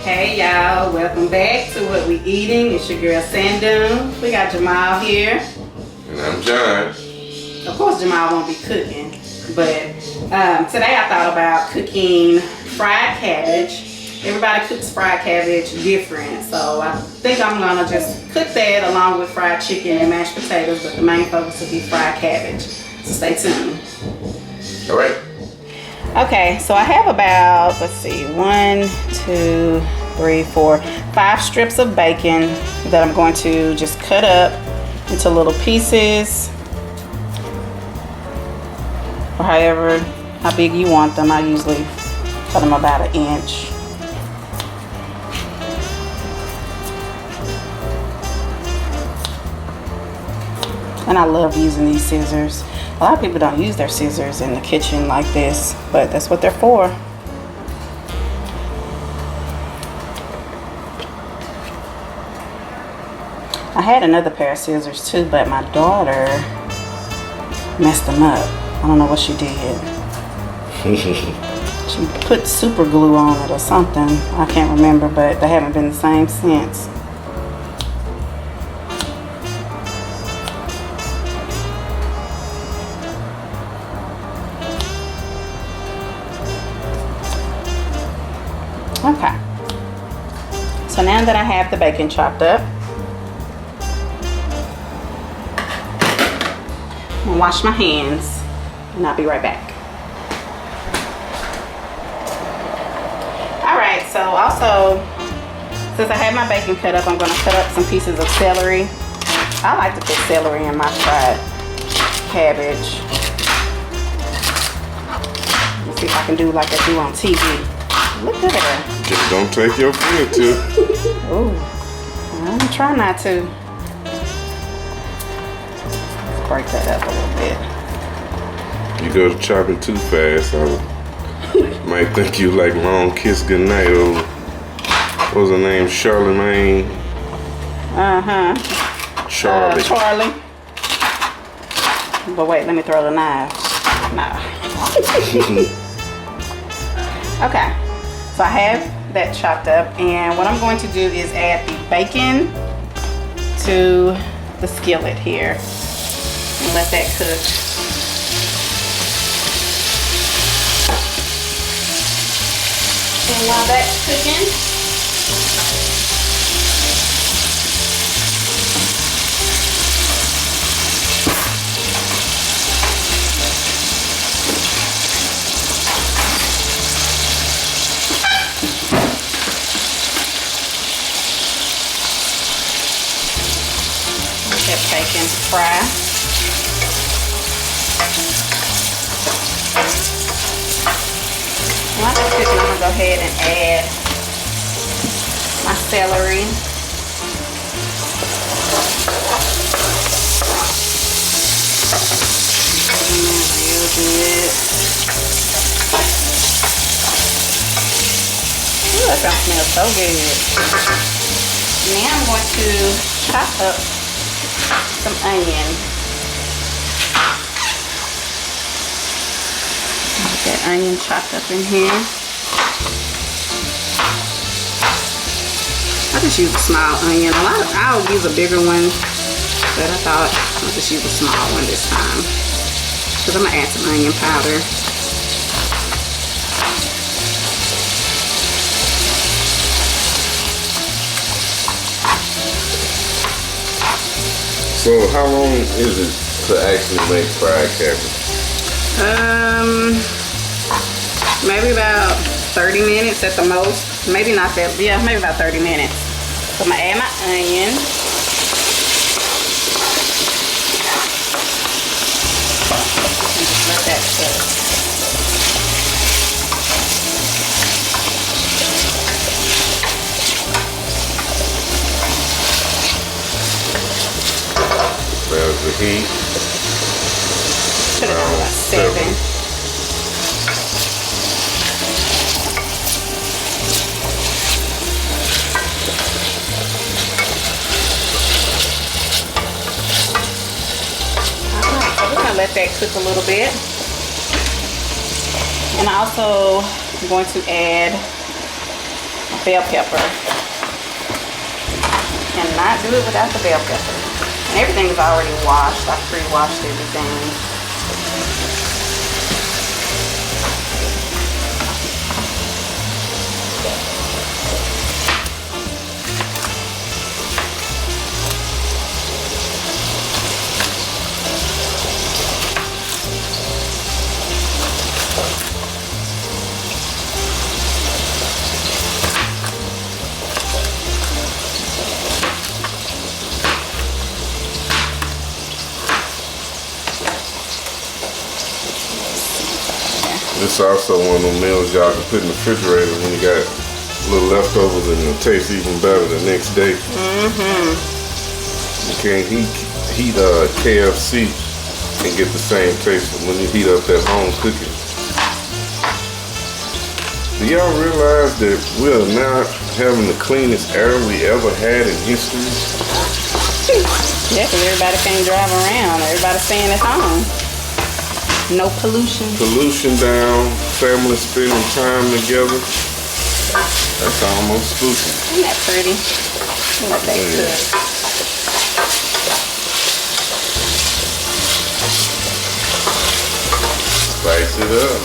Hey y'all, welcome back to What We Eating. It's your girl Sandune. We got Jamal here. And I'm John. Of course Jamal won't be cooking, but today I thought about cooking fried cabbage. Everybody cooks fried cabbage different, so I think I'm gonna just cook that along with fried chicken and mashed potatoes, but the main focus will be fried cabbage. So stay tuned. All right. Okay, so I have about, let's see, 1, 2, 3, 4, 5 strips of bacon that I'm going to just cut up into little pieces, or however, how big you want them. I usually cut them about 1 inch. And I love using these scissors. A lot of people don't use their scissors in the kitchen like this, but that's what they're for. I had another pair of scissors too, but my daughter messed them up. I don't know what she did. She put super glue on it or something. I can't remember, but they haven't been the same since. Okay, so now that I have the bacon chopped up, I'm gonna wash my hands and I'll be right back. All right, so also, since I have my bacon cut up, I'm gonna cut up some pieces of celery. I like to put celery in my fried cabbage. Let's see if I can do like I do on TV. Look at her. Just don't take your fingertip. Oh, I'm gonna try not to. Let's break that up a little bit. You go to chopping too fast, I might think you like Long Kiss Goodnight or what was her name? Charlemagne? Charlie. Charlie. But wait, let me throw the knife. No. Okay. So I have that chopped up, and what I'm going to do is add the bacon to the skillet here and let that cook. And while that's cooking, bacon to fry. While that's cooking, I'm gonna go ahead and add my celery. Real good. Ooh, that smells so good. Now I'm going to chop up some onion. Get that onion chopped up in here. I just use a small onion. I'll use a bigger one, but I thought I'll just use a small one this time because I'm gonna add some onion powder. So how long is it to actually make fried cabbage? Maybe about 30 minutes at the most. Maybe not that, yeah, maybe about 30 minutes. So I'm gonna add my onion. Let that cook. There's the heat. Put it on about 7. Let that cook a little bit. And I also am going to add bell pepper. Cannot do it without the bell pepper. And everything is already washed. I pre-washed everything. This also one of them meals y'all can put in the refrigerator when you got little leftovers and it'll taste even better the next day. You can't heat KFC and get the same taste when you heat up that home cooking. Do y'all realize that we are now having the cleanest air we ever had in history? Yeah, because everybody can't drive around. Everybody's staying at home. No pollution. Pollution down, family spending time together. That's almost spooky. Isn't that pretty? Let that cook. Spice it up.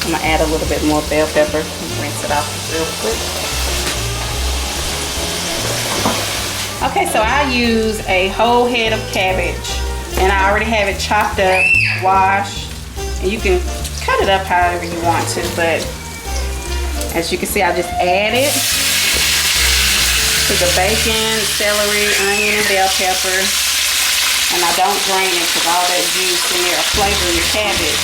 I'm gonna add a little bit more bell pepper. Rinse it off real quick. Okay, so I use a whole head of cabbage, and I already have it chopped up, washed, and you can cut it up however you want to, but as you can see, I just add it to the bacon, celery, onion, and bell pepper, and I don't drain it because all that juice in there will flavor your cabbage.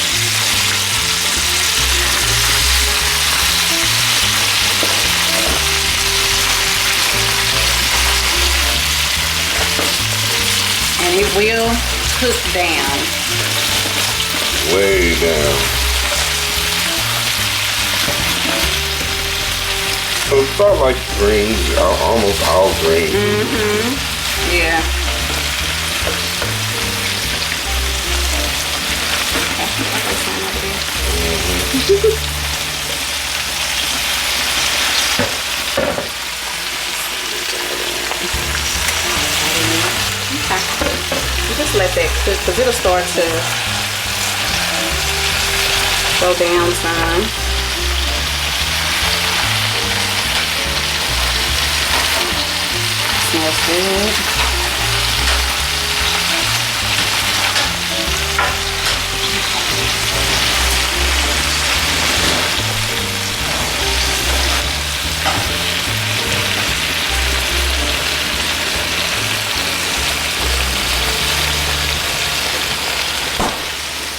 And it will cook down. Way down. So it's about like greens, almost all greens. Yeah. Just let that cook because it'll start to go down some. Smells good.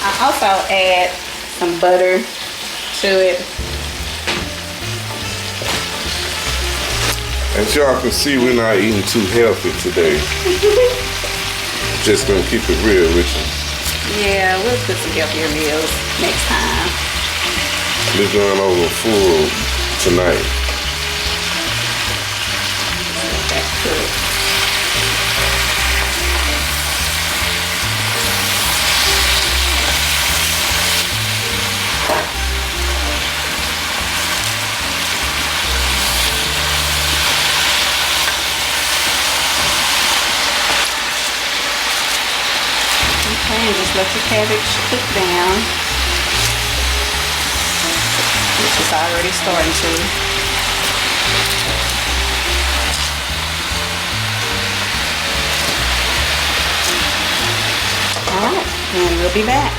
I also add some butter to it. As y'all can see, we're not eating too healthy today. Just gonna keep it real with you. Yeah, we'll cook some healthier meals next time. We're going over full tonight. Let that cook. And just let your cabbage cook down, which is already starting to. Alright, and we'll be back.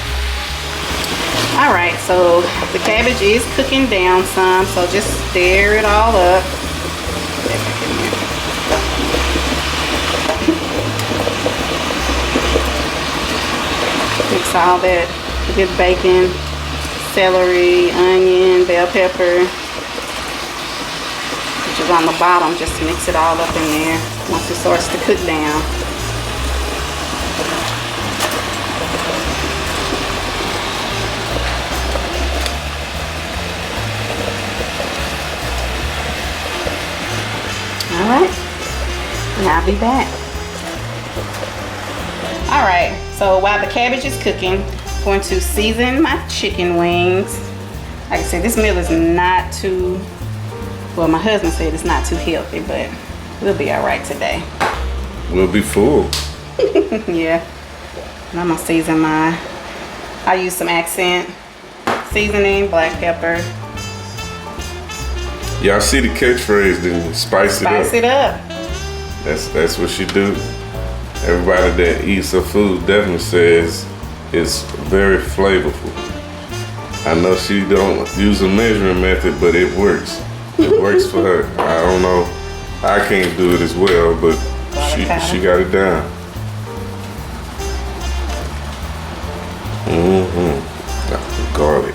Alright, so the cabbage is cooking down some, so just stir it all up. Mix all that good bacon, celery, onion, bell pepper, which is on the bottom. Just mix it all up in there once it starts to cook down. Alright, and I'll be back. All right, so while the cabbage is cooking, I'm going to season my chicken wings. Like I said, this meal is not too, well, my husband said it's not too healthy, but we'll be all right today. We'll be full. Yeah. And I'm gonna season mine. I use some accent seasoning, black pepper. Y'all see the catchphrase, didn't you? Spice it up. Spice it up. That's what she do. Everybody that eats her food definitely says it's very flavorful. I know she don't use a measuring method, but it works. It works for her. I don't know. I can't do it as well, but she got it down. Garlic.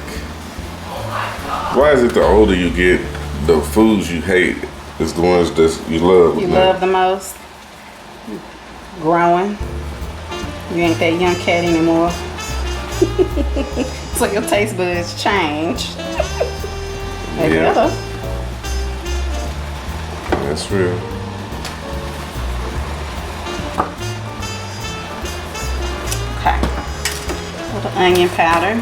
Why is it the older you get, the foods you hate is the ones that you love? You love the most? Growing. You ain't that young cat anymore. So your taste buds change. Maybe Yeah. That's real. Okay. A little onion powder.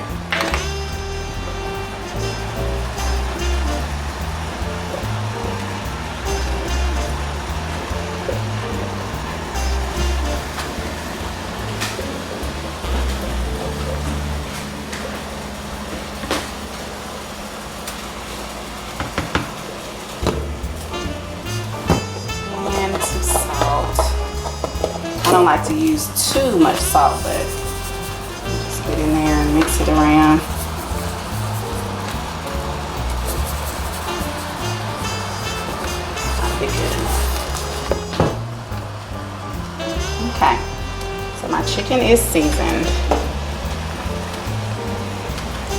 I don't like to use too much salt, but just get in there and mix it around. That'll be good enough. Okay, so my chicken is seasoned.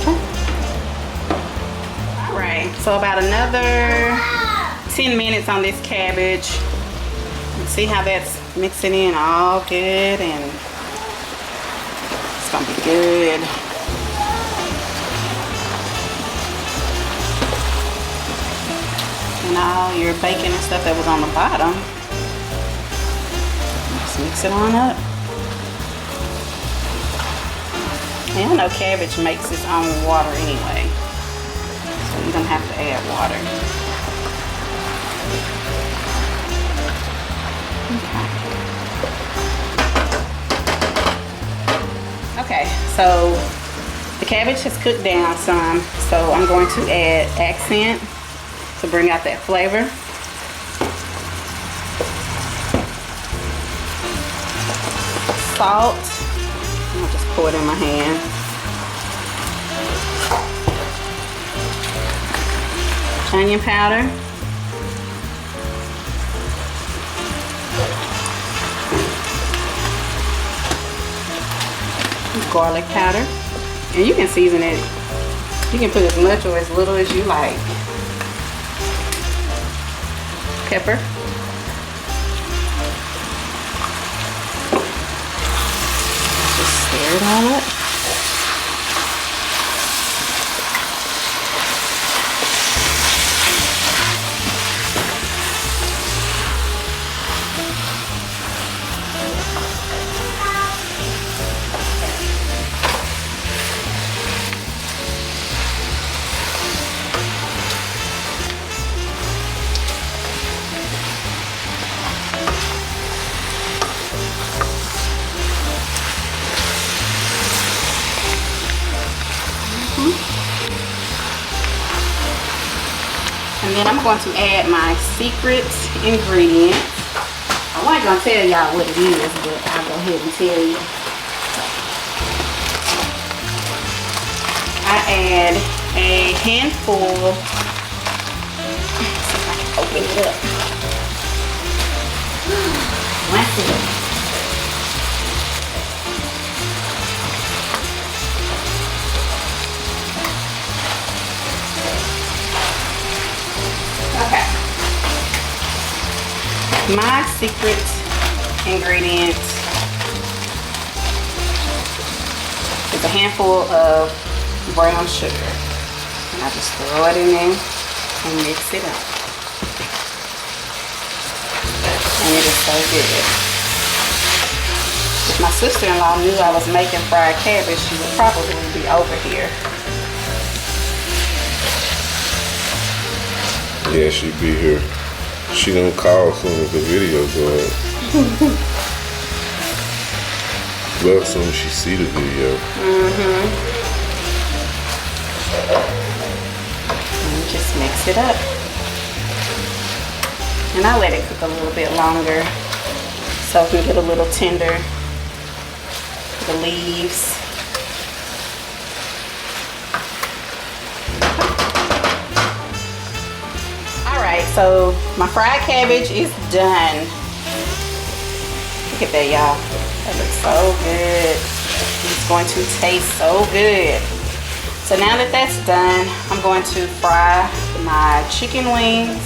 Okay. All right, so about another 10 minutes on this cabbage. See how that's mixing in all good, and it's gonna be good. And all your bacon and stuff that was on the bottom, just mix it on up. And I know cabbage makes its own water anyway, so you don't have to add water. Okay, so the cabbage has cooked down some, so I'm going to add accent to bring out that flavor. Salt, I'll just pour it in my hand. Onion powder. Garlic powder, and you can season it. You can put as much or as little as you like. Pepper. Just stir it all up. And then I'm going to add my secret ingredient. I wasn't going to tell y'all what it is, but I'll go ahead and tell you. I add a handful. Let's see if I can open it up. One second. Okay. My secret ingredient is a handful of brown sugar. And I just throw it in there and mix it up. And it is so good. if my sister-in-law knew I was making fried cabbage, she would probably be over here. Yeah, she'd be here. She don't call as soon as the video go up. Well, as soon as she see the video. And just mix it up. And I let it cook a little bit longer so it can get a little tender. The leaves. Alright, so my fried cabbage is done. Look at that, y'all. That looks so good. It's going to taste so good. So now that that's done, I'm going to fry my chicken wings,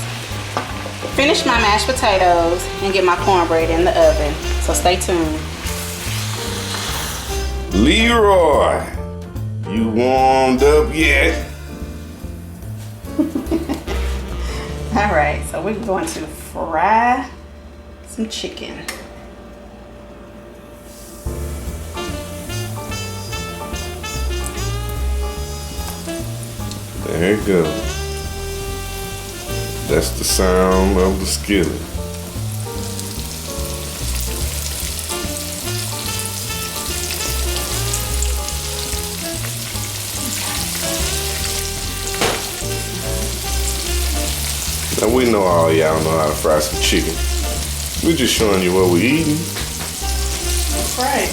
finish my mashed potatoes, and get my cornbread in the oven. So stay tuned. Leroy, you warmed up yet? Alright, so we're going to fry some chicken. There you go. That's the sound of the skillet. Now we know all y'all know how to fry some chicken. We're just showing you what we're eating. That's right.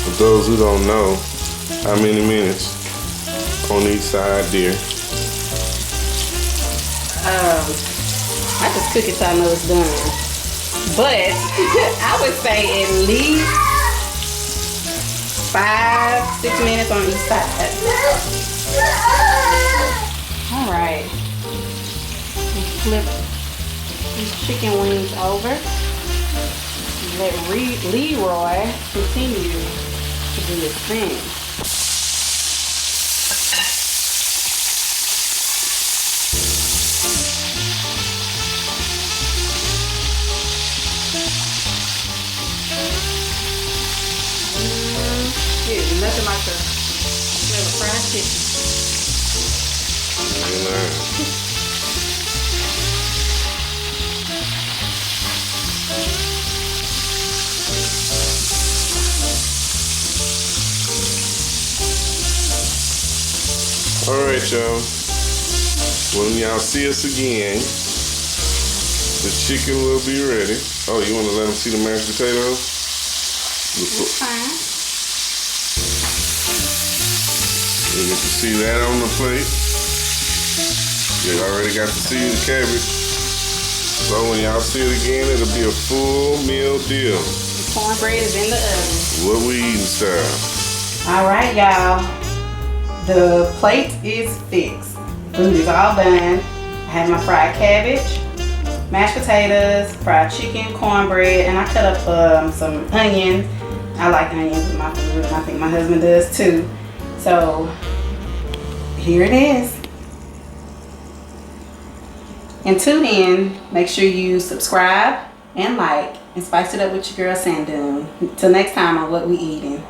For those who don't know, how many minutes on each side, dear? I just cook it so I know it's done. But I would say at least 5-6 minutes on each side. Alright. Flip these chicken wings over. Let Leroy continue to do his thing. Nothing like the smell of fried chicken. Alright, y'all. When y'all see us again, the chicken will be ready. Oh, you want to let them see the mashed potatoes? It's fine. You get to see that on the plate. You already got to see the cabbage. So when y'all see it again, it'll be a full meal deal. The cornbread is in the oven. What we eating style. Alright, y'all. The plate is fixed. Food is all done. I have my fried cabbage, mashed potatoes, fried chicken, cornbread, and I cut up some onion. I like onions with my food, and I think my husband does too. So here it is. And tune in. Make sure you subscribe and like and spice it up with your girl Sandoon. Till next time on What We Eating.